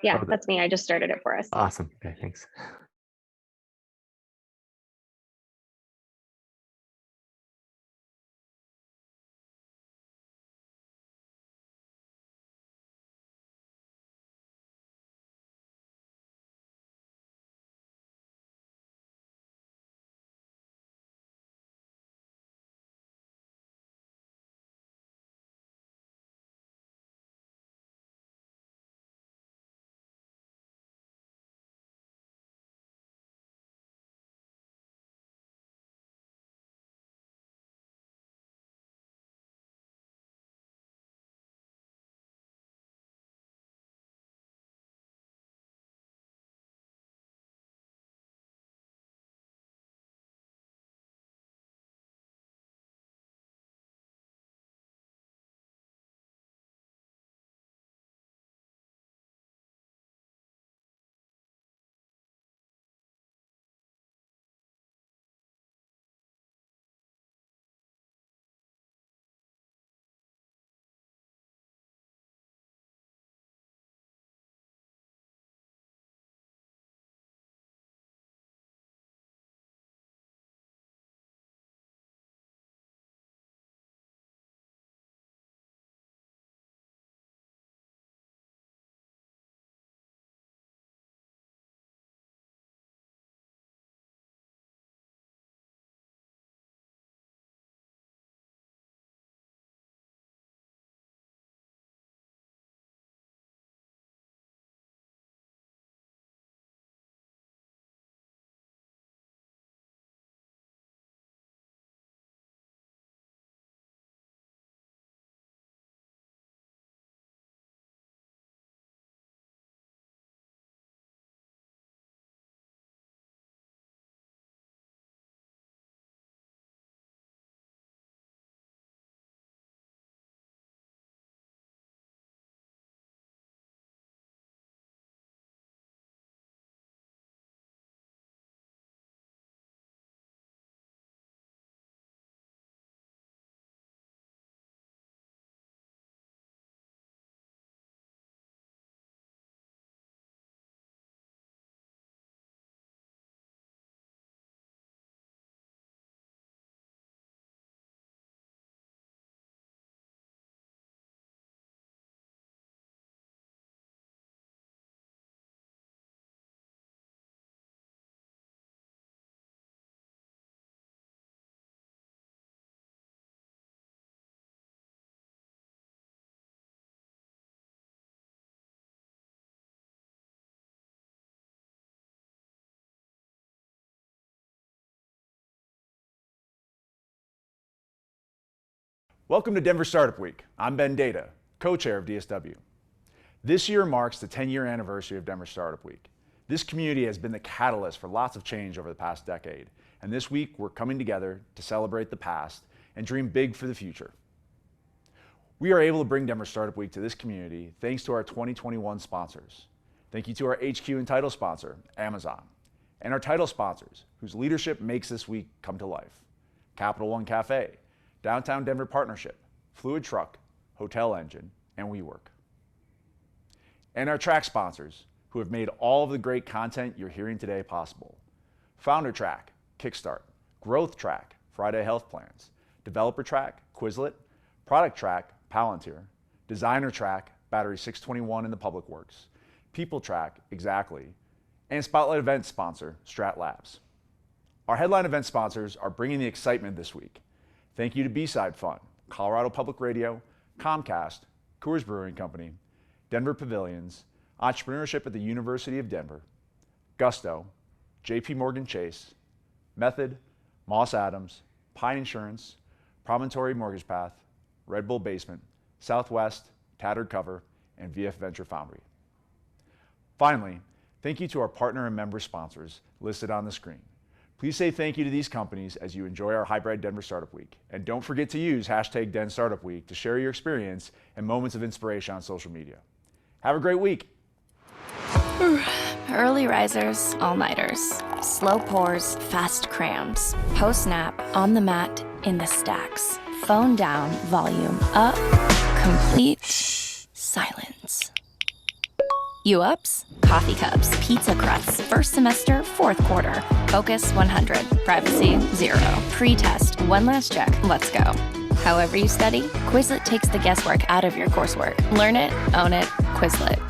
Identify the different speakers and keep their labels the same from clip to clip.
Speaker 1: Yeah,
Speaker 2: Oh,
Speaker 1: that's me. I just started it for us.
Speaker 2: awesome. Okay, thanks.
Speaker 3: Welcome to Denver Startup Week. I'm Ben Data, co-chair of DSW. This year marks the 10-year anniversary of Denver Startup Week. This community has been the catalyst for lots of change over the past decade, and this week we're coming together to celebrate the past and dream big for the future. We are able to bring Denver Startup Week to this community thanks to our 2021 sponsors. Thank you to our HQ and title sponsor, Amazon, and our title sponsors, whose leadership makes this week come to life. Capital One Cafe, Downtown Denver Partnership, Fluid Truck, Hotel Engine, and WeWork. And our track sponsors, who have made all of the great content you're hearing today possible. Founder Track, Kickstart, Growth Track, Friday Health Plans, Developer Track, Quizlet, Product Track, Palantir, Designer Track, Battery 621 in the Public Works, People Track, Exactly, and Spotlight event sponsor, Strat Labs. Our headline event sponsors are bringing the excitement this week. Thank you to B-Side Fun, Colorado Public Radio, Comcast, Coors Brewing Company, Denver Pavilions, Entrepreneurship at the University of Denver, Gusto, JP Morgan Chase, Method, Moss Adams, Pine Insurance, Promontory Mortgage Path, Red Bull Basement, Southwest, Tattered Cover, and VF Venture Foundry. Finally, thank you to our partner and member sponsors listed on the screen. Please say thank you to these companies as you enjoy our hybrid Denver Startup Week. And don't forget to use hashtag #DenStartupWeek to share your experience and moments of inspiration on social media. Have a great week.
Speaker 4: Early risers, all-nighters, slow pours, fast crams, post-nap, on the mat, in the stacks, phone down, volume up, complete silence. You ups? Coffee cups, pizza crusts, first semester, fourth quarter. Focus 100, privacy 0. Pre-test, one last check, let's go. However you study, Quizlet takes the guesswork out of your coursework. Learn it, own it, Quizlet.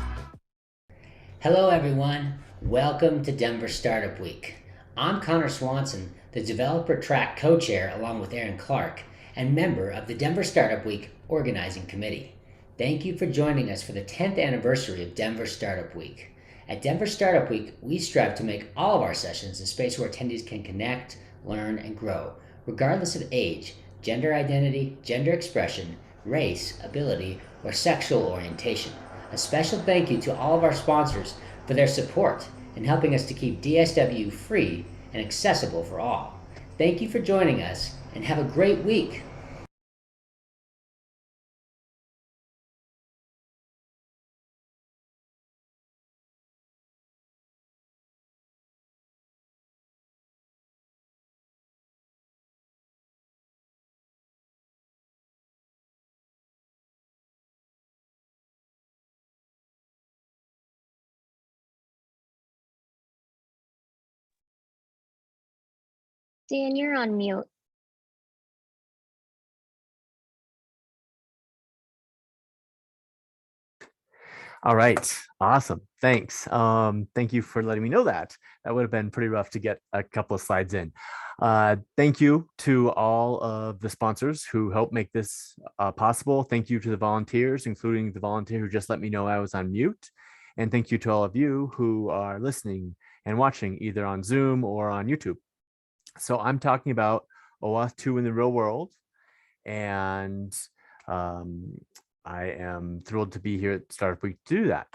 Speaker 1: Hello everyone, welcome to Denver Startup Week. I'm Connor Swanson, the Developer Track Co-Chair along with Aaron Clark, and member of the Denver Startup Week Organizing Committee. Thank you for joining us for the 10th anniversary of Denver Startup Week. At Denver Startup Week, we strive to make all of our sessions a space where attendees can connect, learn, and grow, regardless of age, gender identity, gender expression, race, ability, or sexual orientation. A special thank you to all of our sponsors for their support in helping us to keep DSW free and accessible for all. Thank you for joining us, and have a great week.
Speaker 2: Dan, you're on mute.
Speaker 5: All right, awesome. Thanks. Thank you for letting me know that. That would have been pretty rough to get a couple of slides in. Thank you to all of the sponsors who helped make this possible. Thank you to the volunteers, including the volunteer who just let me know I was on mute. And thank you to all of you who are listening and watching either on Zoom or on YouTube. So I'm talking about OAuth2 in the real world. And I am thrilled to be here at Startup Week to do that.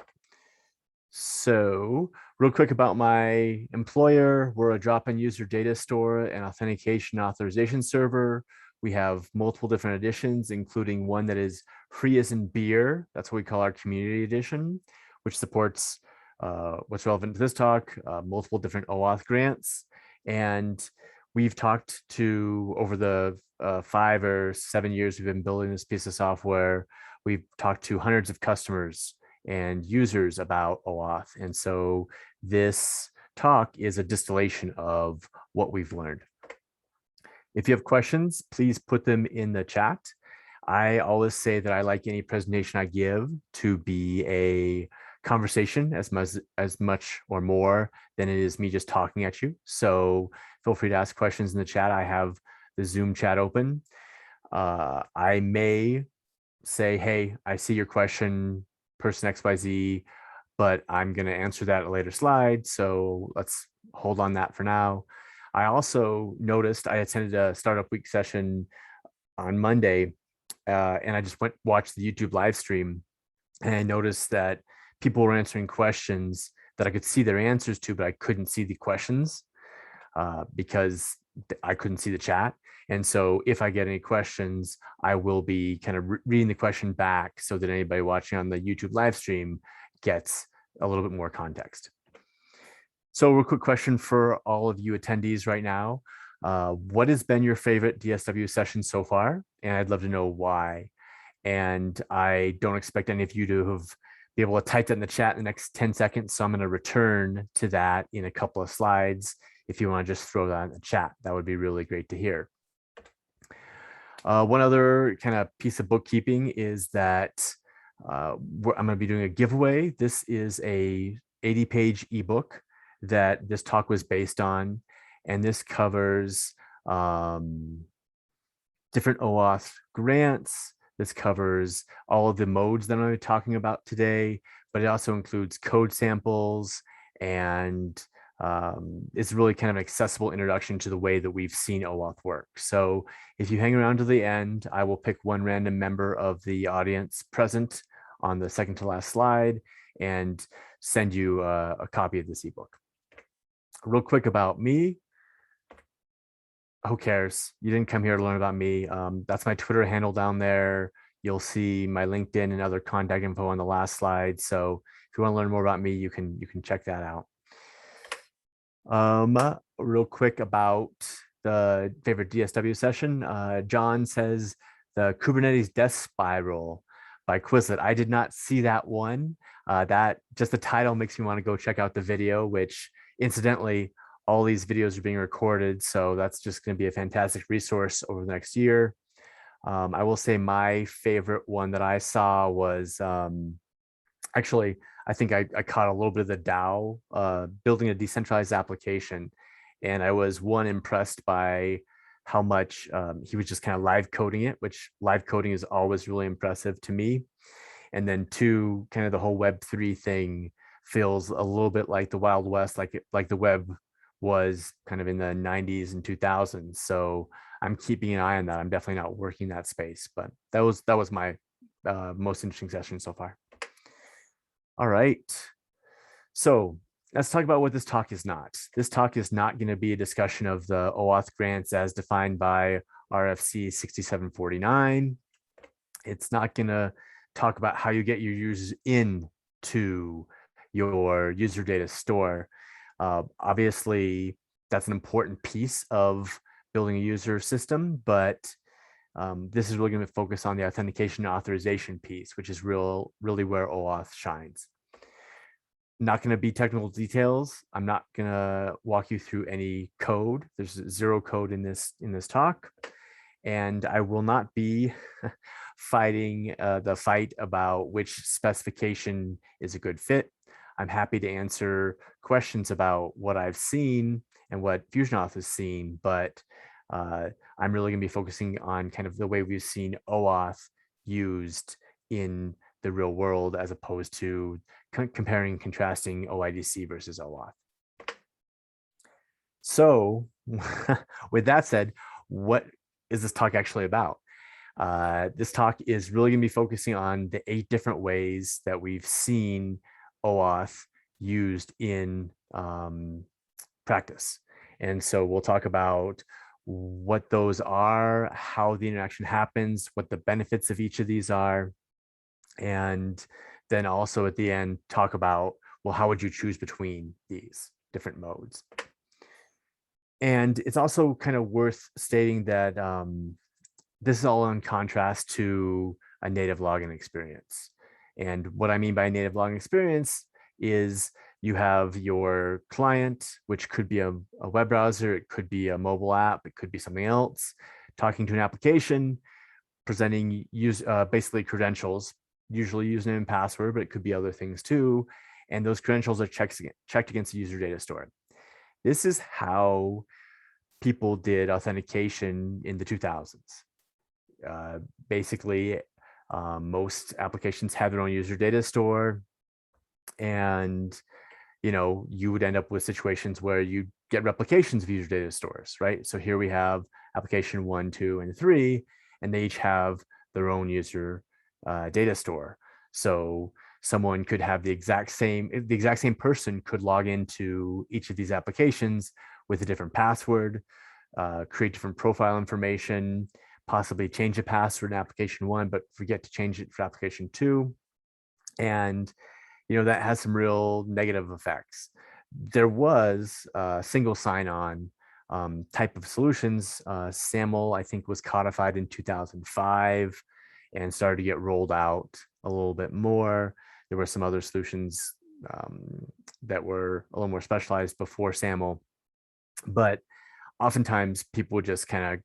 Speaker 5: So real quick about my employer, we're a drop-in user data store and authentication authorization server. We have multiple different editions, including one that is free as in beer. That's what we call our community edition, which supports what's relevant to this talk, multiple different OAuth grants. And we've talked to, over the 5 or 7 years we've been building this piece of software, we've talked to hundreds of customers and users about OAuth. And so this talk is a distillation of what we've learned. If you have questions, please put them in the chat. I always say that I like any presentation I give to be a conversation as much or more than it is me just talking at you. So feel free to ask questions in the chat. I have the Zoom chat open. I may say, hey, I see your question, person XYZ, but I'm going to answer that in a later slide. So let's hold on that for now. I also noticed I attended a Startup Week session on Monday, and I just watched the YouTube live stream, and I noticed that people were answering questions that I could see their answers to, but I couldn't see the questions because I couldn't see the chat. And so if I get any questions, I will be kind of reading the question back so that anybody watching on the YouTube live stream gets a little bit more context. So a quick question for all of you attendees right now. What has been your favorite DSW session so far? And I'd love to know why. And I don't expect any of you to be able to type that in the chat in the next 10 seconds. So I'm going to return to that in a couple of slides. If you want to just throw that in the chat, that would be really great to hear. One other kind of piece of bookkeeping is that I'm going to be doing a giveaway. This is a 80-page ebook that this talk was based on, and this covers different OAuth grants. This covers all of the modes that I'm going to be talking about today, but it also includes code samples, and it's really kind of an accessible introduction to the way that we've seen OAuth work. So if you hang around to the end, I will pick one random member of the audience present on the second to last slide and send you a copy of this ebook. Real quick about me. Who cares? You didn't come here to learn about me. That's my Twitter handle down there. You'll see my LinkedIn and other contact info on the last slide. So if you want to learn more about me, you can check that out. Real quick about the favorite DSW session. John says the Kubernetes death spiral. by Quizlet. I did not see that one. That just the title makes me want to go check out the video, which incidentally, all these videos are being recorded. So that's just going to be a fantastic resource over the next year. I will say my favorite one that I saw was actually, I think I caught a little bit of the DAO, building a decentralized application. And I was impressed by how much he was just kind of live coding it, which live coding is always really impressive to me. And then two, kind of the whole Web3 thing feels a little bit like the Wild West, like the web was kind of in the 90s and 2000s. So I'm keeping an eye on that. I'm definitely not working that space, but that was my most interesting session so far. All right. So let's talk about what this talk is not. This talk is not going to be a discussion of the OAuth grants as defined by RFC 6749. It's not going to talk about how you get your users into your user data store. Obviously, that's an important piece of building a user system, but this is really going to focus on the authentication and authorization piece, which is really where OAuth shines. Not going to be technical details. I'm not going to walk you through any code. There's zero code in this talk, and I will not be fighting the fight about which specification is a good fit. I'm happy to answer questions about what I've seen and what FusionAuth has seen, but I'm really going to be focusing on kind of the way we've seen OAuth used in the real world, as opposed to comparing and contrasting OIDC versus OAuth. So with that said, what is this talk actually about? This talk is really going to be focusing on the 8 different ways that we've seen OAuth used in practice. And so we'll talk about what those are, how the interaction happens, what the benefits of each of these are, and then also at the end talk about, well, how would you choose between these different modes? And it's also kind of worth stating that this is all in contrast to a native login experience. And what I mean by native login experience is you have your client, which could be a web browser, it could be a mobile app, it could be something else, talking to an application, presenting basically credentials, usually username and password, but it could be other things too. And those credentials are checked against the user data store. This is how people did authentication in the 2000s. Basically, most applications have their own user data store, and you would end up with situations where you get replications of user data stores, right? So here we have application 1, 2, and 3, and they each have their own user data store. So someone could have the exact same person could log into each of these applications with a different password, create different profile information, possibly change the password in application 1, but forget to change it for application 2. And that has some real negative effects. There was a single sign-on type of solutions. SAML, I think, was codified in 2005 and started to get rolled out a little bit more. There were some other solutions that were a little more specialized before SAML, but oftentimes people would just kind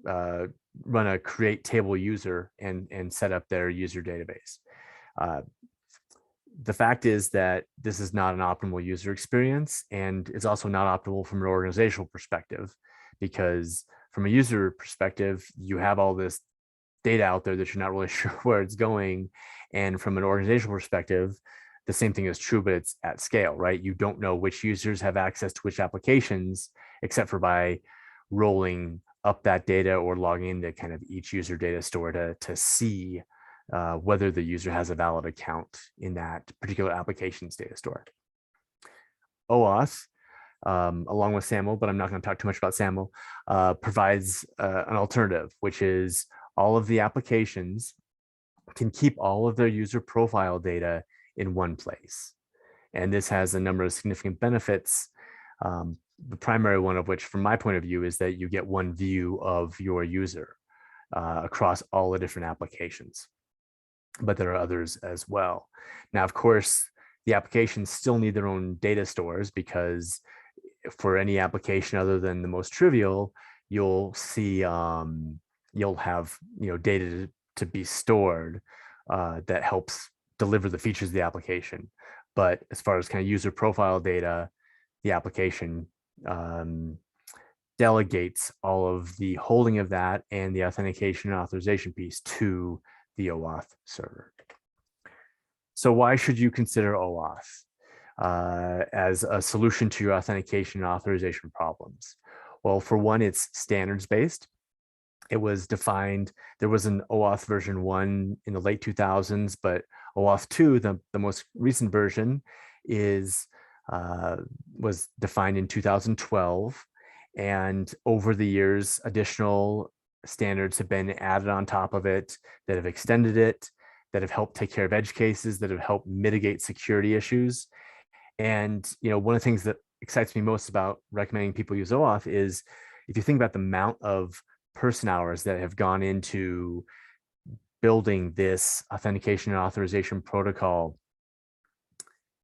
Speaker 5: of run a create table user and set up their user database. The fact is that this is not an optimal user experience, and it's also not optimal from an organizational perspective, because from a user perspective, you have all this data out there that you're not really sure where it's going. And from an organizational perspective, the same thing is true, but it's at scale, right? You don't know which users have access to which applications, except for by rolling up that data or logging into kind of each user data store to see whether the user has a valid account in that particular application's data store. OAuth, along with SAML, but I'm not going to talk too much about SAML, provides an alternative, which is all of the applications can keep all of their user profile data in one place. And this has a number of significant benefits. The primary one of which, from my point of view, is that you get one view of your user across all the different applications. but there are others as well. Now, of course, the applications still need their own data stores, because for any application other than the most trivial, you'll see you'll have data to be stored that helps deliver the features of the application. But as far as kind of user profile data, the application delegates all of the holding of that and the authentication and authorization piece to the OAuth server. So why should you consider OAuth as a solution to your authentication and authorization problems? Well, for one, it's standards-based. It was defined, there was an OAuth version 1 in the late 2000s, but OAuth2, the most recent version, was defined in 2012. And over the years, additional standards have been added on top of it that have extended it, that have helped take care of edge cases, that have helped mitigate security issues. And one of the things that excites me most about recommending people use OAuth is, if you think about the amount of person hours that have gone into building this authentication and authorization protocol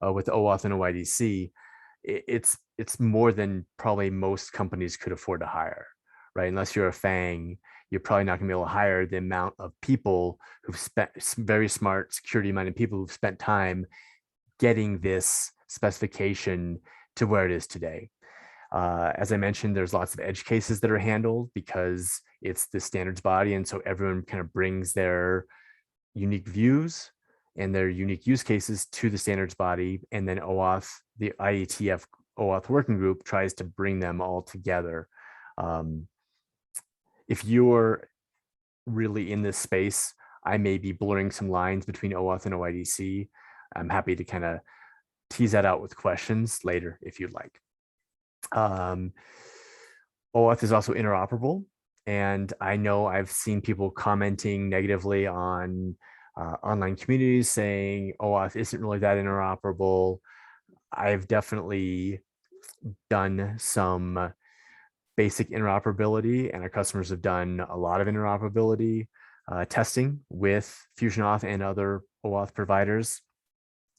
Speaker 5: with OAuth and OIDC, it's more than probably most companies could afford to hire, right? Unless you're a FANG, you're probably not going to be able to hire the amount of people who've spent, very smart, security-minded people who've spent time getting this specification to where it is today. As I mentioned, there's lots of edge cases that are handled because it's the standards body, and so everyone kind of brings their unique views and their unique use cases to the standards body, and then OAuth, the IETF OAuth working group, tries to bring them all together. If you're really in this space, I may be blurring some lines between OAuth and OIDC. I'm happy to kind of tease that out with questions later if you'd like. OAuth is also interoperable, and I know I've seen people commenting negatively on online communities saying OAuth isn't really that interoperable. I've definitely done some basic interoperability, and our customers have done a lot of interoperability testing with FusionAuth and other OAuth providers.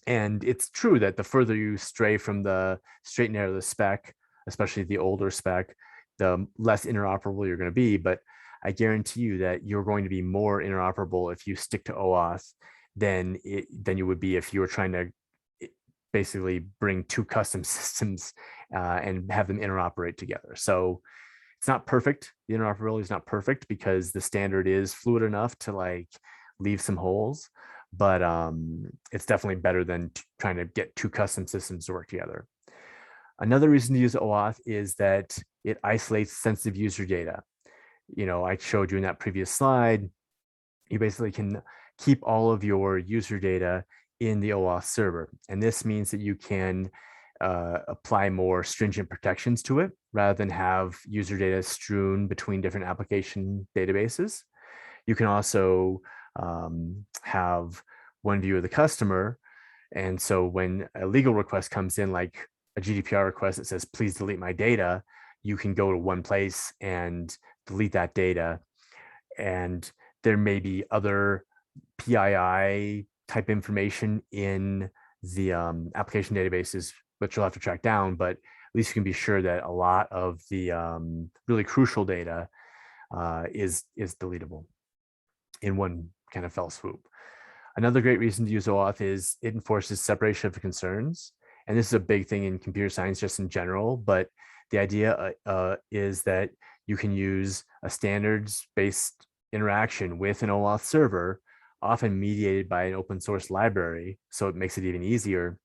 Speaker 5: And it's true that the further you stray from the straight and narrow of the spec, especially the older spec, the less interoperable you're going to be. But I guarantee you that you're going to be more interoperable if you stick to OAuth than you would be if you were trying to basically bring two custom systems and have them interoperate together. So it's not perfect. The interoperability is not perfect because the standard is fluid enough to leave some holes, but it's definitely better than trying to get two custom systems to work together. Another reason to use OAuth is that it isolates sensitive user data. I showed you in that previous slide, you basically can keep all of your user data in the OAuth server. And this means that you can apply more stringent protections to it rather than have user data strewn between different application databases. You can also have one view of the customer. And so when a legal request comes in, like a GDPR request that says, please delete my data, you can go to one place and delete that data. And there may be other PII type information in the application databases, which you'll have to track down, but at least you can be sure that a lot of the really crucial data is deletable in one kind of fell swoop. Another great reason to use OAuth is it enforces separation of concerns. And this is a big thing in computer science just in general, but the idea is that you can use a standards-based interaction with an OAuth server, often mediated by an open source library, so it makes it even easier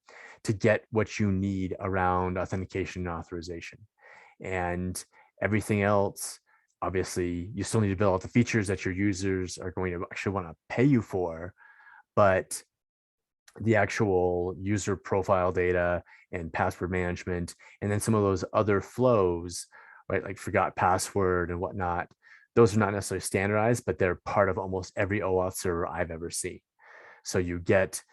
Speaker 5: to get what you need around authentication and authorization. And everything else, obviously, you still need to build out the features that your users are going to actually want to pay you for, but the actual user profile data and password management, and then some of those other flows, right, like forgot password and whatnot, those are not necessarily standardized, but they're part of almost every OAuth server I've ever seen. So you get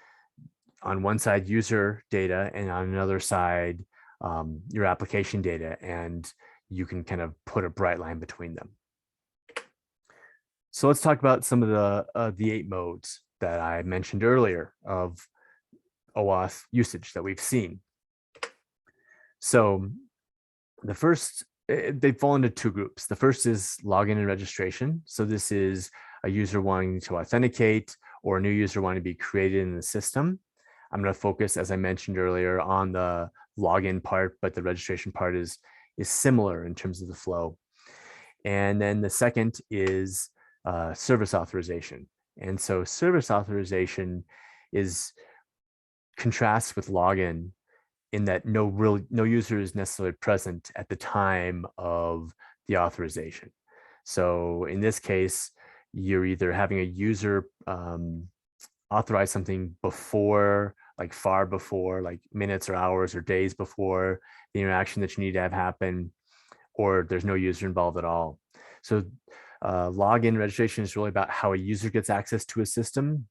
Speaker 5: on one side user data, and on another side your application data, and you can kind of put a bright line between them. So let's talk about some of the 8 modes that I mentioned earlier of OAuth usage that we've seen. So the first, they fall into two groups. The first is login and registration. So this is a user wanting to authenticate or a new user wanting to be created in the system. I'm going to focus, as I mentioned earlier, on the login part, but the registration part is similar in terms of the flow. And then the second is service authorization. And so service authorization is contrasts with login in that no user is necessarily present at the time of the authorization. So in this case, you're either having a user authorize something before, like far before, like minutes or hours or days before the interaction that you need to have happen, or there's no user involved at all. So login registration is really about how a user gets access to a system,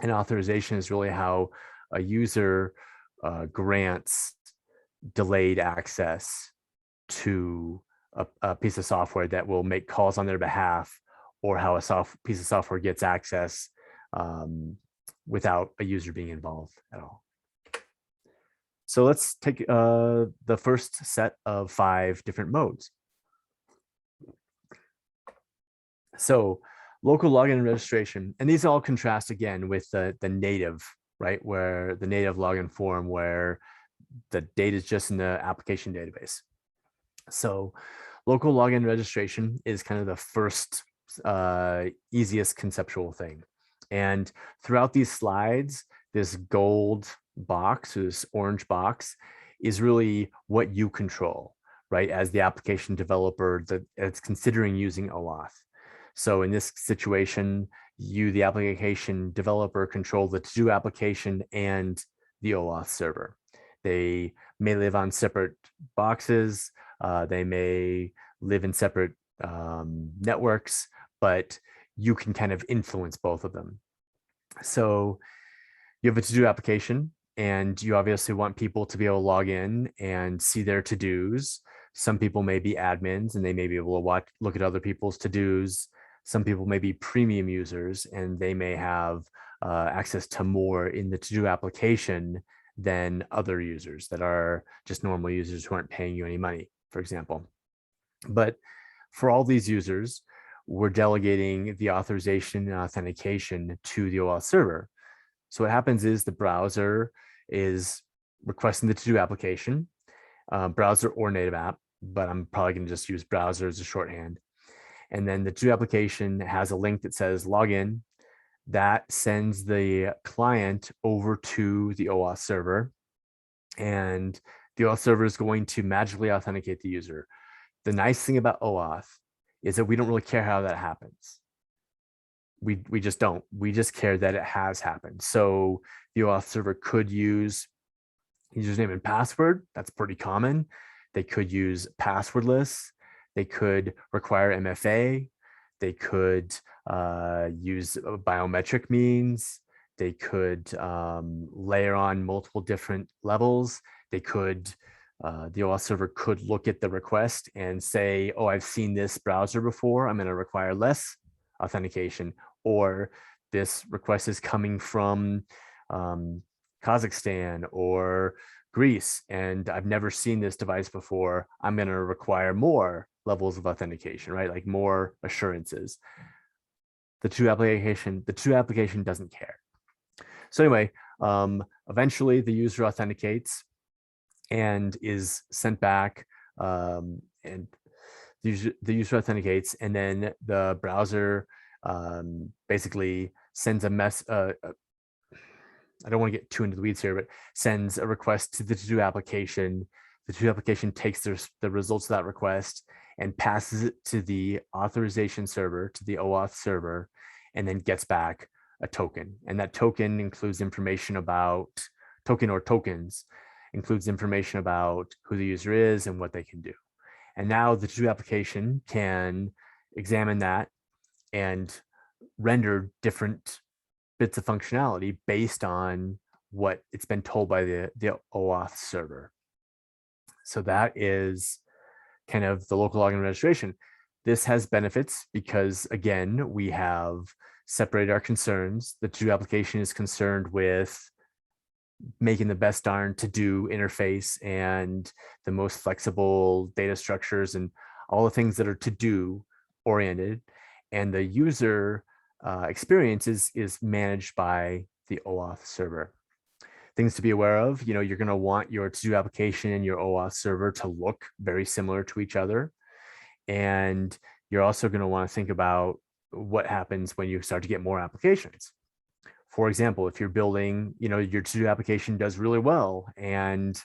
Speaker 5: and authorization is really how a user grants delayed access to a piece of software that will make calls on their behalf, or how a piece of software gets access without a user being involved at all. So let's take the first set of 5 different modes. So local login and registration, and these all contrast again with the native, right? Where the native login form, where the data is just in the application database. So local login registration is kind of the first easiest conceptual thing. And throughout these slides, this gold box, this orange box, is really what you control, right? As the application developer that's considering using OAuth. So in this situation, you, the application developer, control the to-do application and the OAuth server. They may live on separate boxes. They may live in separate networks, but you can kind of influence both of them. So you have a to-do application, and you obviously want people to be able to log in and see their to-dos. Some people may be admins and they may be able to look at other people's to-dos. Some people may be premium users and they may have access to more in the to-do application than other users that are just normal users who aren't paying you any money, for example. But for all these users, we're delegating the authorization and authentication to the OAuth server. So what happens is the browser is requesting the to-do application, browser or native app, but I'm probably going to just use browser as a shorthand. And then the to-do application has a link that says login. That sends the client over to the OAuth server, and the OAuth server is going to magically authenticate the user. The nice thing about OAuth is that we don't really care how that happens. We just don't. We just care that it has happened. So the OAuth server could use username and password. That's pretty common. They could use passwordless. They could require MFA. They could use biometric means. They could layer on multiple different levels. They could, the OAuth server could look at the request and say, oh, I've seen this browser before. I'm going to require less authentication. Or this request is coming from Kazakhstan or Greece, and I've never seen this device before. I'm going to require more levels of authentication, right? Like more assurances. The to-do application doesn't care. So anyway, eventually the user authenticates and is sent back, and the user authenticates, and then the browser basically sends a I don't want to get too into the weeds here, but sends a request to the to-do application. The to-do application takes the results of that request and passes it to the authorization server, to the OAuth server, and then gets back a token. And that token includes information about, token or tokens, includes information about who the user is and what they can do. And now the to-do application can examine that and render different bits of functionality based on what it's been told by the OAuth server. So that is kind of the local login registration. This has benefits because, again, we have separated our concerns. The to-do application is concerned with making the best darn to-do interface and the most flexible data structures and all the things that are to-do oriented. And the user experience is managed by the OAuth server. Things to be aware of, you're going to want your to-do application and your OAuth server to look very similar to each other. And you're also going to want to think about what happens when you start to get more applications. For example, if you're building, your to-do application does really well and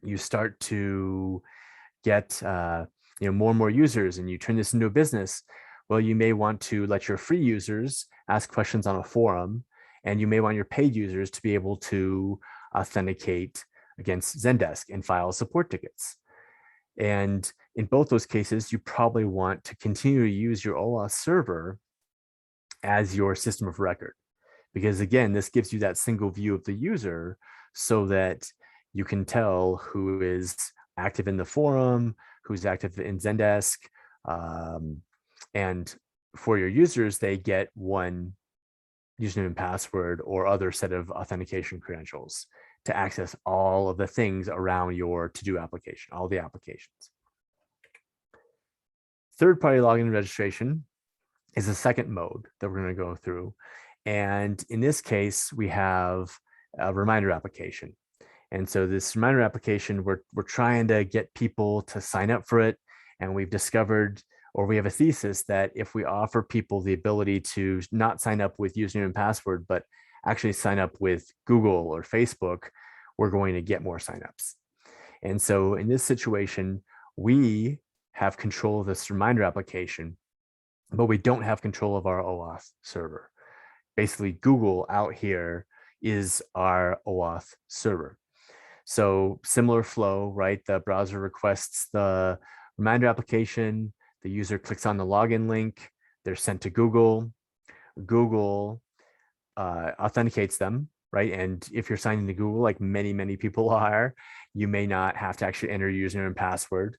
Speaker 5: you start to get more and more users and you turn this into a business, well, you may want to let your free users ask questions on a forum, and you may want your paid users to be able to authenticate against Zendesk and file support tickets. And in both those cases, you probably want to continue to use your OAuth server as your system of record. Because again, this gives you that single view of the user so that you can tell who is active in the forum, who's active in Zendesk. And for your users, they get one username and password or other set of authentication credentials to access all of the things around your to-do application, all the applications. Third-party login registration is the second mode that we're going to go through. And in this case, we have a reminder application. And so this reminder application, we're trying to get people to sign up for it. And we've discovered, or we have a thesis that if we offer people the ability to not sign up with username and password, but actually sign up with Google or Facebook, we're going to get more signups. And so in this situation, we have control of this reminder application, but we don't have control of our OAuth server. Basically, Google out here is our OAuth server. So similar flow, right? The browser requests the reminder application, the user clicks on the login link, they're sent to Google. Google authenticates them, right? And if you're signing to Google, like many, many people are, you may not have to actually enter your username and password,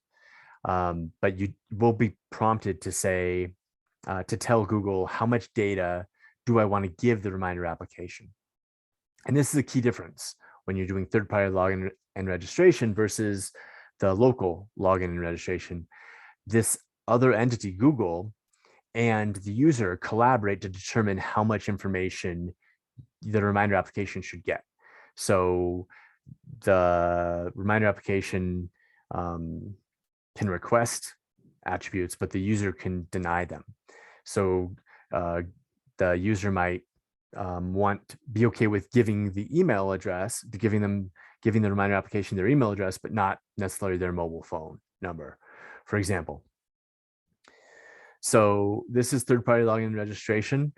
Speaker 5: but you will be prompted to say, to tell Google how much data do I want to give the reminder application. And this is a key difference when you're doing third-party login and registration versus the local login and registration. This other entity, Google, and the user collaborate to determine how much information the reminder application should get. So the reminder application can request attributes, but the user can deny them. So the user might be okay with giving the email address, giving the reminder application their email address, but not necessarily their mobile phone number, for example. So this is third-party login registration.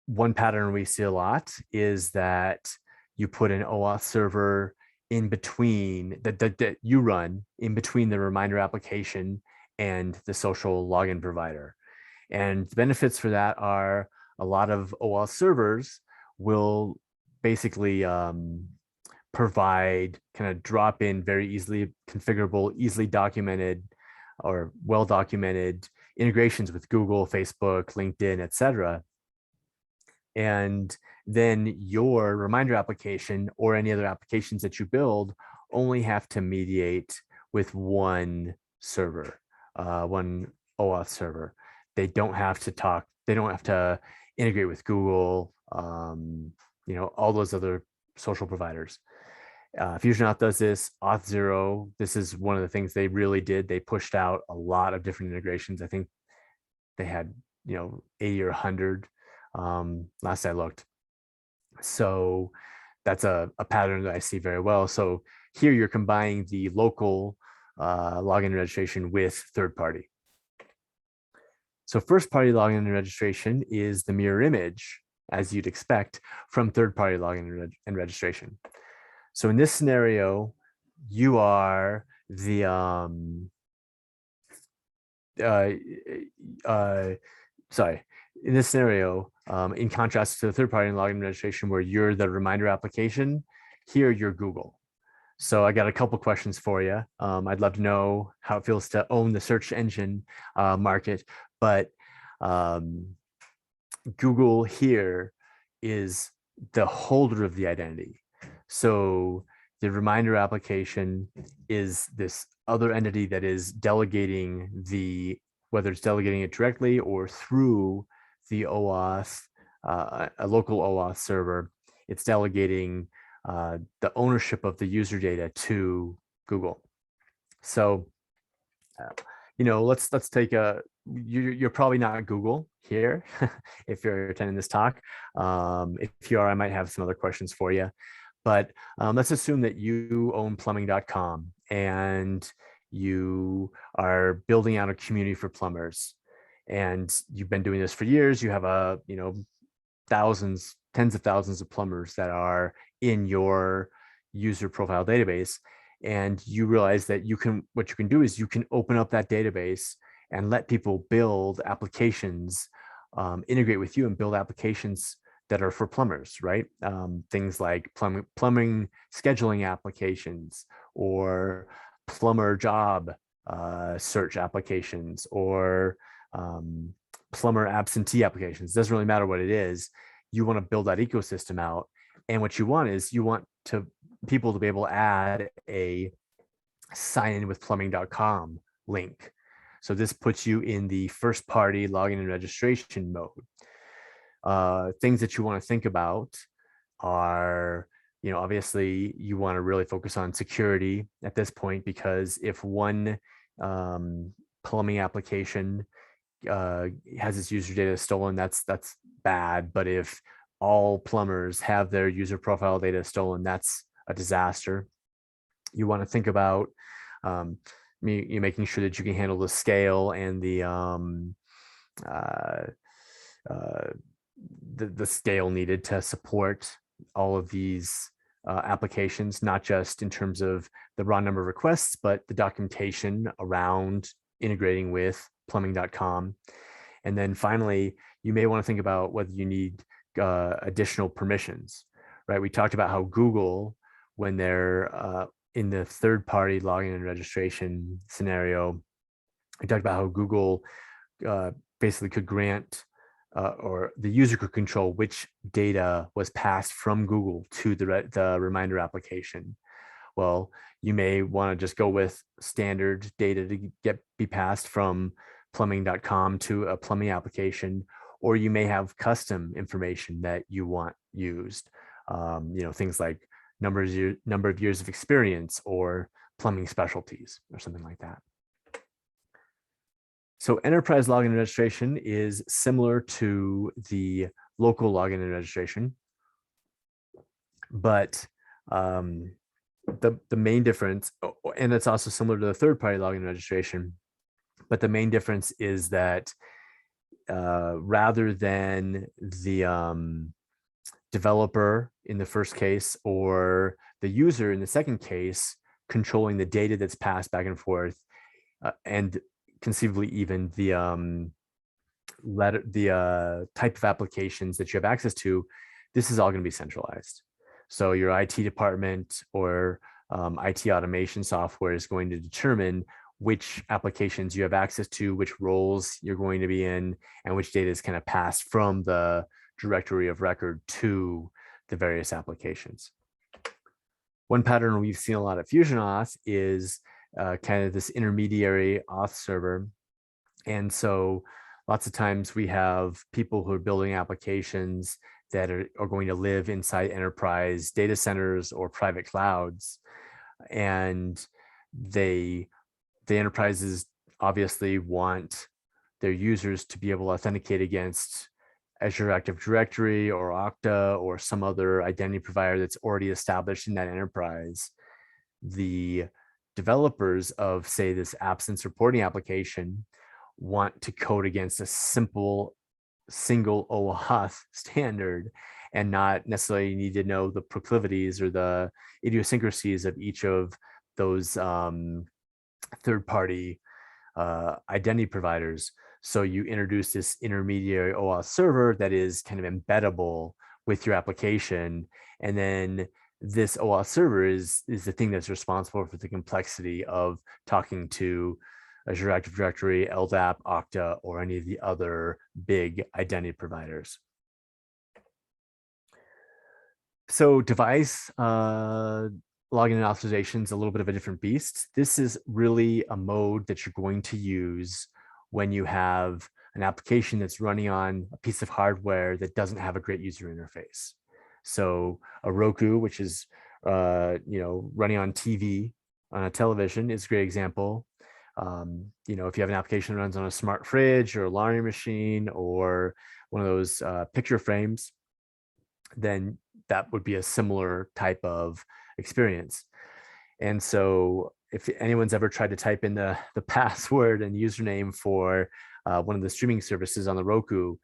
Speaker 5: One pattern we see a lot is that you put an OAuth server in between that you run in between the reminder application and the social login provider. And the benefits for that are a lot of OAuth servers will basically provide kind of drop in very easily configurable, easily documented or well-documented integrations with Google, Facebook, LinkedIn, etc. And then your reminder application or any other applications that you build only have to mediate with one server, one OAuth server. They don't have to talk, they don't have to integrate with Google, all those other social providers. FusionAuth does this. Auth0, this is one of the things they really did. They pushed out a lot of different integrations. I think they had 80 or 100 last I looked. So that's a pattern that I see very well. So here you're combining the local login registration with third party. So first party login and registration is the mirror image, as you'd expect, from third party login and registration. So in this scenario, you are the in this scenario, in contrast to the third party login registration where you're the reminder application, here you're Google. So I got a couple questions for you. I'd love to know how it feels to own the search engine market, but um, Google here is the holder of the identity. So the reminder application is this other entity that is delegating whether it's delegating it directly or through the OAuth, a local OAuth server, it's delegating the ownership of the user data to Google. So, let's take you're probably not Google here if you're attending this talk. If you are, I might have some other questions for you. But let's assume that you own plumbing.com and you are building out a community for plumbers. And you've been doing this for years. You have thousands, tens of thousands of plumbers that are in your user profile database. And you realize that what you can do is you can open up that database and let people build applications, integrate with you and build applications that are for plumbers, right? Things like plumbing scheduling applications or plumber job search applications or plumber absentee applications. Doesn't really matter what it is. You want to build that ecosystem out. And what you want is people to be able to add a sign in with plumbing.com link. So this puts you in the first party login and registration mode. Things that you want to think about are, obviously you want to really focus on security at this point, because if one plumbing application has its user data stolen, that's bad. But if all plumbers have their user profile data stolen, that's a disaster. You want to think about you making sure that you can handle the scale and the scale needed to support all of these applications, not just in terms of the raw number of requests, but the documentation around integrating with plumbing.com. And then finally, you may want to think about whether you need additional permissions, right? We talked about how Google, when they're in the third-party login and registration scenario, we talked about how Google basically could grant or the user could control which data was passed from Google to the reminder application. Well, you may want to just go with standard data to be passed from plumbing.com to a plumbing application, or you may have custom information that you want used. Things like number of years of experience or plumbing specialties or something like that. So enterprise login and registration is similar to the local login and registration, but the main difference, and it's also similar to the third-party login and registration, but the main difference is that rather than the developer in the first case or the user in the second case controlling the data that's passed back and forth, and conceivably even the type of applications that you have access to, this is all going to be centralized. So your IT department or IT automation software is going to determine which applications you have access to, which roles you're going to be in, and which data is kind of passed from the directory of record to the various applications. One pattern we've seen a lot at FusionAuth is kind of this intermediary auth server. And so lots of times we have people who are building applications that are going to live inside enterprise data centers or private clouds. And the enterprises obviously want their users to be able to authenticate against Azure Active Directory or Okta or some other identity provider that's already established in that enterprise. The developers of, say, this absence reporting application want to code against a simple single OAuth standard and not necessarily need to know the proclivities or the idiosyncrasies of each of those third-party identity providers. So you introduce this intermediary OAuth server that is kind of embeddable with your application, and then this OAuth server is the thing that's responsible for the complexity of talking to Azure Active Directory, LDAP, Okta, or any of the other big identity providers. So device login and authorization is a little bit of a different beast. This is really a mode that you're going to use when you have an application that's running on a piece of hardware that doesn't have a great user interface. So a Roku, which is running on TV, on a television, is a great example. If you have an application that runs on a smart fridge or a laundry machine or one of those picture frames, then that would be a similar type of experience. And so if anyone's ever tried to type in the password and username for one of the streaming services on the Roku,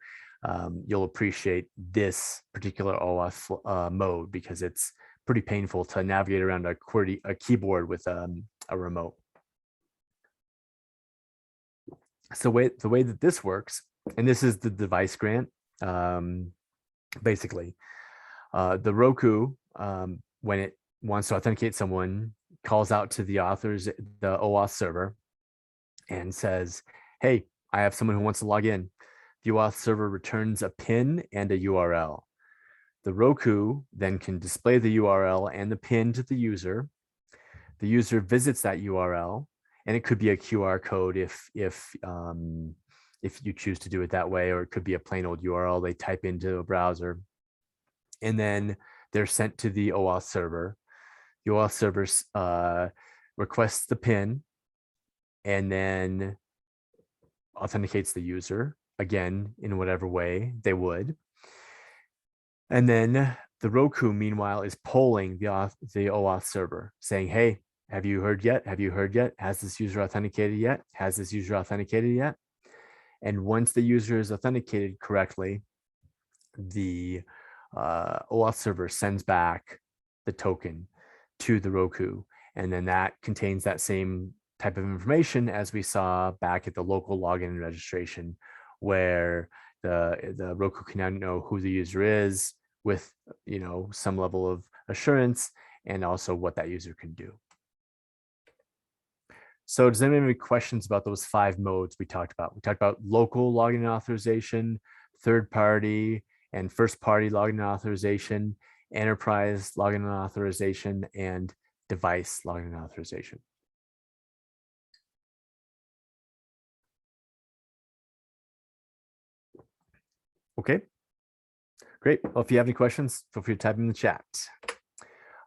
Speaker 5: you'll appreciate this particular OAuth mode because it's pretty painful to navigate around a keyboard with a remote. So the way that this works, and this is the device grant, basically. The Roku, when it wants to authenticate someone, calls out to the OAuth server and says, hey, I have someone who wants to log in. The OAuth server returns a PIN and a URL. The Roku then can display the URL and the PIN to the user. The user visits that URL, and it could be a QR code if you choose to do it that way, or it could be a plain old URL they type into a browser. And then they're sent to the OAuth server. The OAuth server requests the PIN and then authenticates the user, again, in whatever way they would. And then the Roku, meanwhile, is polling the OAuth server, saying, hey, have you heard yet? Have you heard yet? Has this user authenticated yet? Has this user authenticated yet? And once the user is authenticated correctly, the OAuth server sends back the token to the Roku, and then that contains that same type of information as we saw back at the local login and registration, where the Roku can now know who the user is with some level of assurance, and also what that user can do. So does anyone have any questions about those 5 modes we talked about? We talked about local login and authorization, third party and first party login and authorization, enterprise login and authorization, and device login and authorization. Okay, great. Well, if you have any questions, feel free to type them in the chat.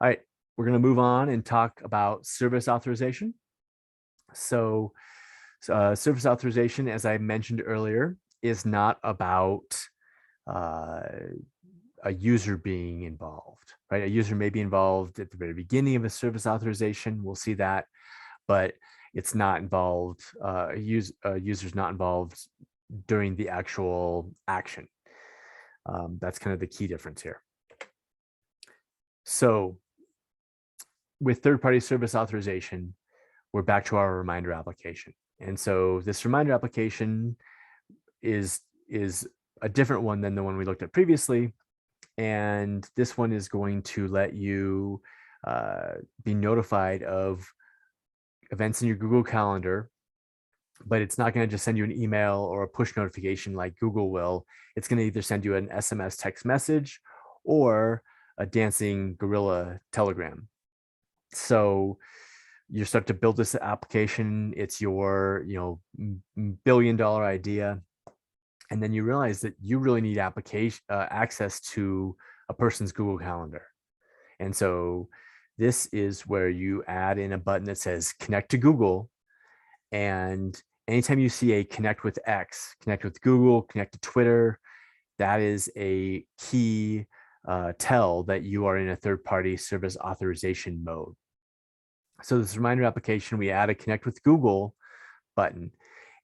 Speaker 5: All right, we're going to move on and talk about service authorization. So service authorization, as I mentioned earlier, is not about a user being involved, right? A user may be involved at the very beginning of a service authorization. We'll see that, but it's not involved. A user's not involved during the actual action. That's kind of the key difference here. So with third-party service authorization, we're back to our reminder application. And so this reminder application is a different one than the one we looked at previously. And this one is going to let you be notified of events in your Google Calendar, but it's not going to just send you an email or a push notification like Google will. It's going to either send you an SMS text message or a dancing gorilla telegram. So you start to build this application. It's your billion-dollar idea. And then you realize that you really need access to a person's Google Calendar. And so this is where you add in a button that says connect to Google. And anytime you see a connect with X, connect with Google, connect to Twitter, that is a key tell that you are in a third-party service authorization mode. So this reminder application, we add a connect with Google button.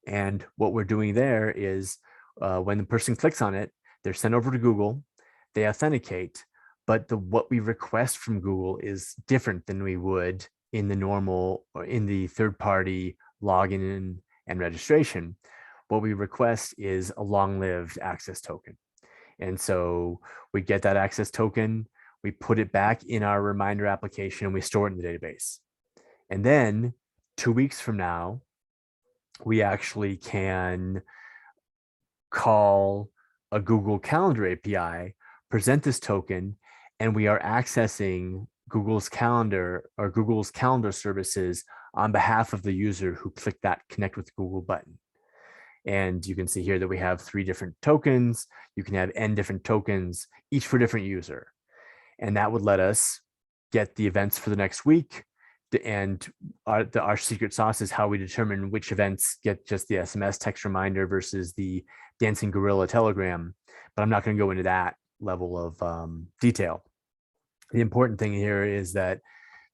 Speaker 5: And what we're doing there is when the person clicks on it, they're sent over to Google, they authenticate, but what we request from Google is different than we would in the normal or in the third-party login and registration. What we request is a long-lived access token. And so we get that access token, we put it back in our reminder application, and we store it in the database. And then 2 weeks from now, we actually can call a Google Calendar API, present this token, and we are accessing Google's Calendar or Google's Calendar services on behalf of the user who clicked that Connect with Google button. And you can see here that we have 3 different tokens. You can have n different tokens, each for different user. And that would let us get the events for the next week. And our secret sauce is how we determine which events get just the SMS text reminder versus the dancing gorilla telegram. But I'm not going to go into that level of detail. The important thing here is that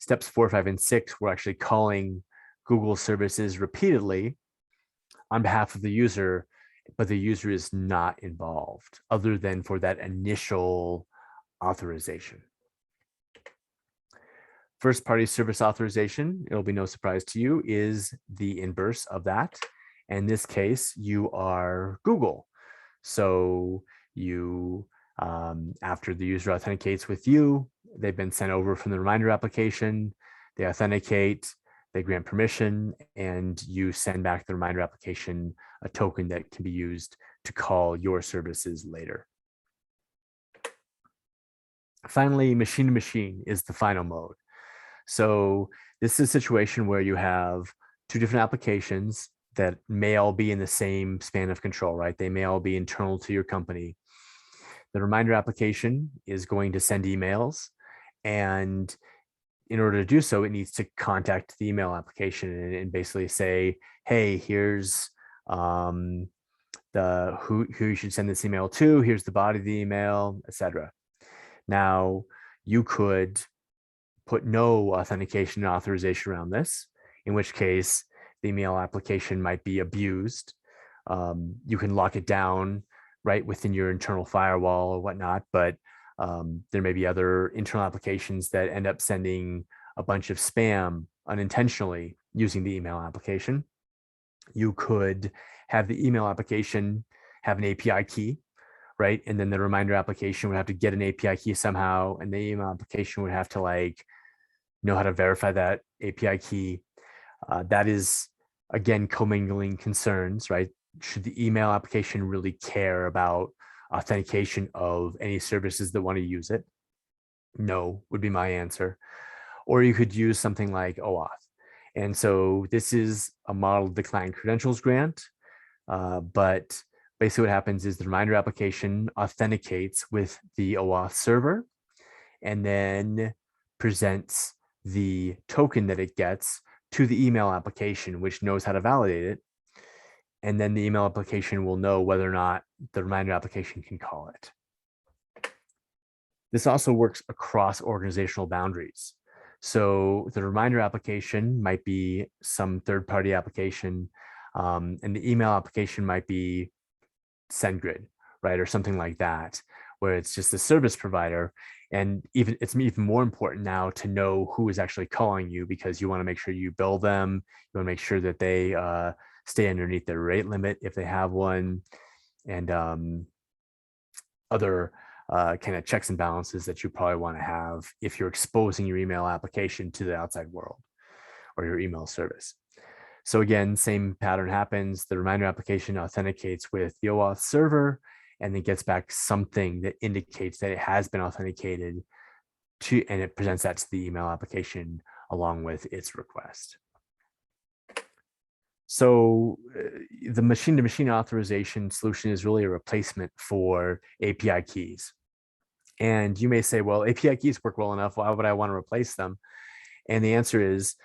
Speaker 5: steps 4, 5, and 6, we're actually calling Google services repeatedly on behalf of the user, but the user is not involved other than for that initial authorization. First party service authorization, it'll be no surprise to you, is the inverse of that. In this case, you are Google. So you, after the user authenticates with you, they've been sent over from the reminder application, they authenticate, they grant permission, and you send back the reminder application a token that can be used to call your services later. Finally, machine to machine is the final mode. So this is a situation where you have 2 different applications that may all be in the same span of control, right? They may all be internal to your company. The reminder application is going to send emails, and in order to do so, it needs to contact the email application and basically say, hey, here's who you should send this email to, here's the body of the email, etc. Now, you could put no authentication and authorization around this, in which case the email application might be abused. You can lock it down right within your internal firewall or whatnot, but there may be other internal applications that end up sending a bunch of spam unintentionally using the email application. You could have the email application have an API key, right? And then the reminder application would have to get an API key somehow, and the email application would have to know how to verify that API key. That is, again, commingling concerns, right? Should the email application really care about authentication of any services that want to use it? No, would be my answer. Or you could use something like OAuth. And so this is a model of the client credentials grant, but basically what happens is the reminder application authenticates with the OAuth server and then presents the token that it gets to the email application, which knows how to validate it. And then the email application will know whether or not the reminder application can call it. This also works across organizational boundaries. So the reminder application might be some third-party application, and the email application might be SendGrid, right, or something like that, where it's just the service provider. And it's even more important now to know who is actually calling you, because you want to make sure you bill them. You want to make sure that they stay underneath their rate limit if they have one, and other kind of checks and balances that you probably want to have if you're exposing your email application to the outside world or your email service. So again, same pattern happens. The reminder application authenticates with the OAuth server and then gets back something that indicates that it has been authenticated to, and it presents that to the email application along with its request. So the machine-to-machine authorization solution is really a replacement for API keys. And you may say, well, API keys work well enough. Why would I want to replace them? And the answer is,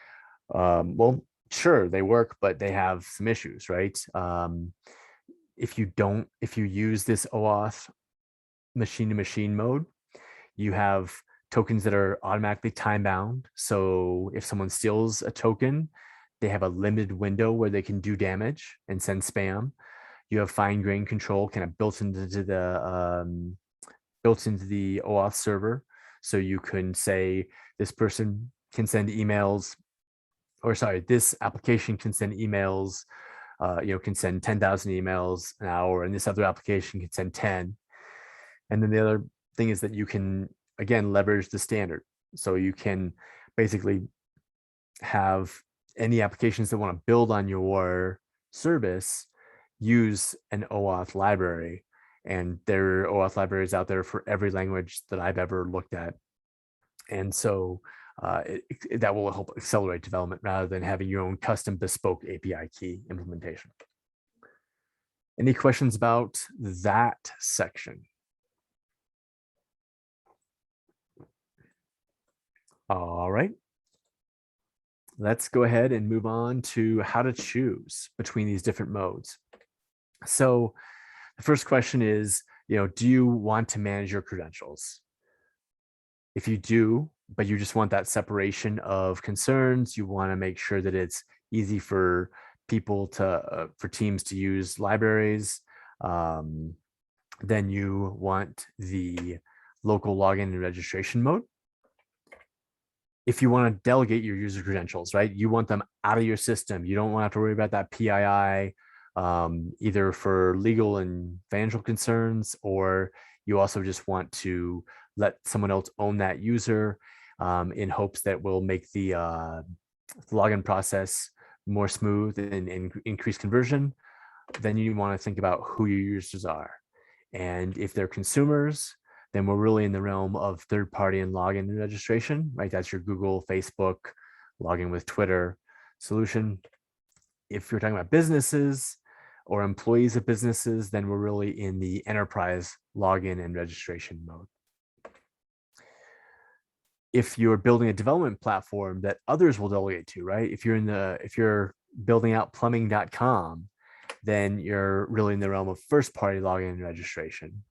Speaker 5: well, sure, they work, but they have some issues, right? If you use this OAuth machine-to-machine mode, you have tokens that are automatically time-bound. So if someone steals a token, they have a limited window where they can do damage and send spam. You have fine-grained control kind of built into the OAuth server. So you can say this person can send emails, or sorry, this application can send emails, can send 10,000 emails an hour, and this other application can send 10. And then the other thing is that you can again, leverage the standard. So you can basically have any applications that want to build on your service use an OAuth library. And there are OAuth libraries out there for every language that I've ever looked at. And so that will help accelerate development rather than having your own custom bespoke API key implementation. Any questions about that section? All right. Let's go ahead and move on to how to choose between these different modes. So the first question is, do you want to manage your credentials? If you do, but you just want that separation of concerns, you want to make sure that it's easy for people to, for teams to use libraries, then you want the local login and registration mode. If you want to delegate your user credentials, right, you want them out of your system. You don't want to have to worry about that PII, either for legal and financial concerns, or you also just want to let someone else own that user in hopes that will make the login process more smooth and increase conversion. Then you want to think about who your users are. And if they're consumers, then we're really in the realm of third-party and login and registration, right? That's your Google, Facebook, login with Twitter solution. If you're talking about businesses or employees of businesses, then we're really in the enterprise login and registration mode. If you're building a development platform that others will delegate to, right? If you're building out plumbing.com, then you're really in the realm of first-party login and registration.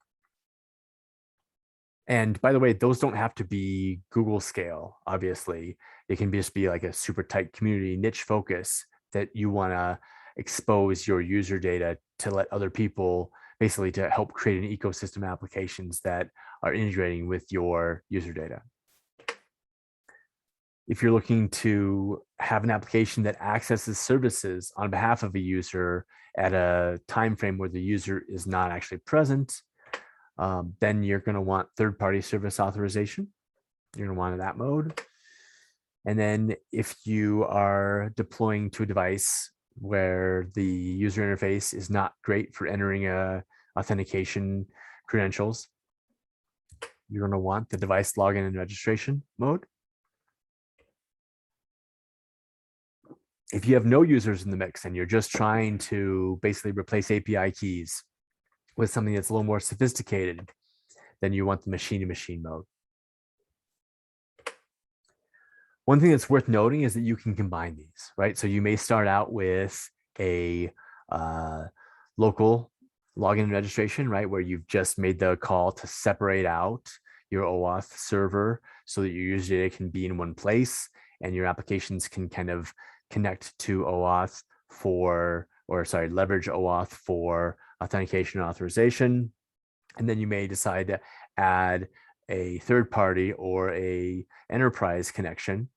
Speaker 5: And by the way, those don't have to be Google scale, obviously. It can just be like a super tight community niche focus that you want to expose your user data to let other people, basically to help create an ecosystem applications that are integrating with your user data. If you're looking to have an application that accesses services on behalf of a user at a time frame where the user is not actually present, then you're going to want third-party service authorization. You're going to want that mode. And then if you are deploying to a device where the user interface is not great for entering authentication credentials, you're going to want the device login and registration mode. If you have no users in the mix and you're just trying to basically replace API keys with something that's a little more sophisticated, then you want the machine-to-machine mode. One thing that's worth noting is that you can combine these, right? So you may start out with a local login and registration, right? Where you've just made the call to separate out your OAuth server so that your user data can be in one place and your applications can kind of connect to OAuth leverage OAuth for authentication and authorization. And then you may decide to add a third party or a enterprise connection.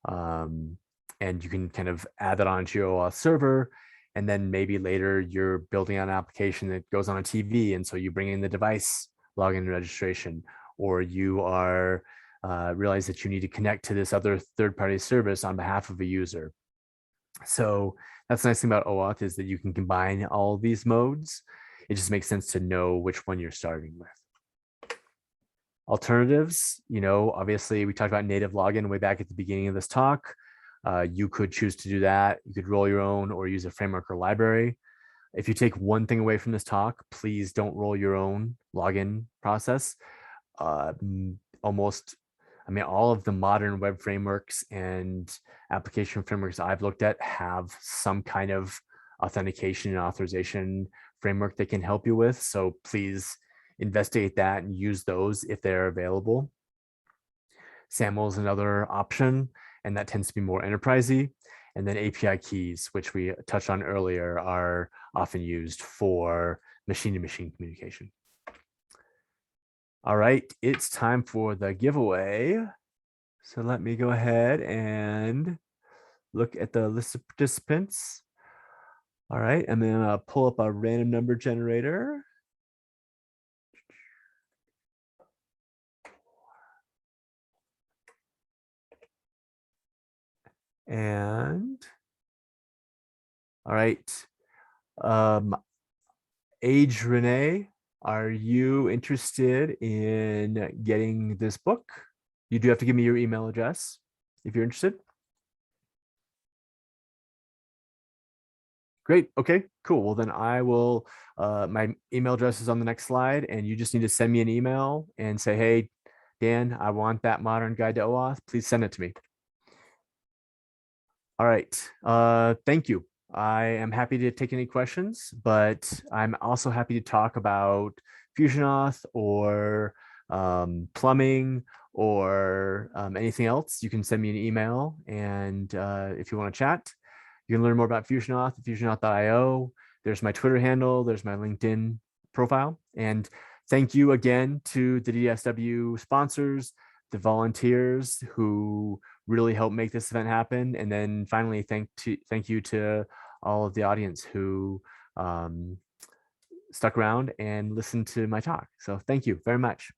Speaker 5: And you can kind of add that onto your OAuth server. And then maybe later you're building an application that goes on a TV. And so you bring in the device login and registration, or you are realize that you need to connect to this other third-party service on behalf of a user. So that's the nice thing about OAuth is that you can combine all these modes. It just makes sense to know which one you're starting with. Alternatives, obviously we talked about native login way back at the beginning of this talk. You could choose to do that. You could roll your own or use a framework or library. If you take one thing away from this talk, please don't roll your own login process. All of the modern web frameworks and application frameworks I've looked at have some kind of authentication and authorization framework that can help you with. So please investigate that and use those if they're available. SAML is another option, and that tends to be more enterprisey. And then API keys, which we touched on earlier, are often used for machine-to-machine communication. All right, it's time for the giveaway. So let me go ahead and look at the list of participants. All right, I'm gonna pull up a random number generator. And all right. Age Renee, are you interested in getting this book? You do have to give me your email address if you're interested. Great. Okay, cool. Well, then I will, my email address is on the next slide, and you just need to send me an email and say, hey, Dan, I want that modern guide to OAuth. Please send it to me. All right. Thank you. I am happy to take any questions, but I'm also happy to talk about Fusion Auth or plumbing or anything else. You can send me an email, and if you want to chat, you can learn more about Fusion Auth at fusionauth.io. There's my Twitter handle. There's my LinkedIn profile. And thank you again to the DSW sponsors, the volunteers who really helped make this event happen. And then finally, thank you to all of the audience who stuck around and listened to my talk. So thank you very much.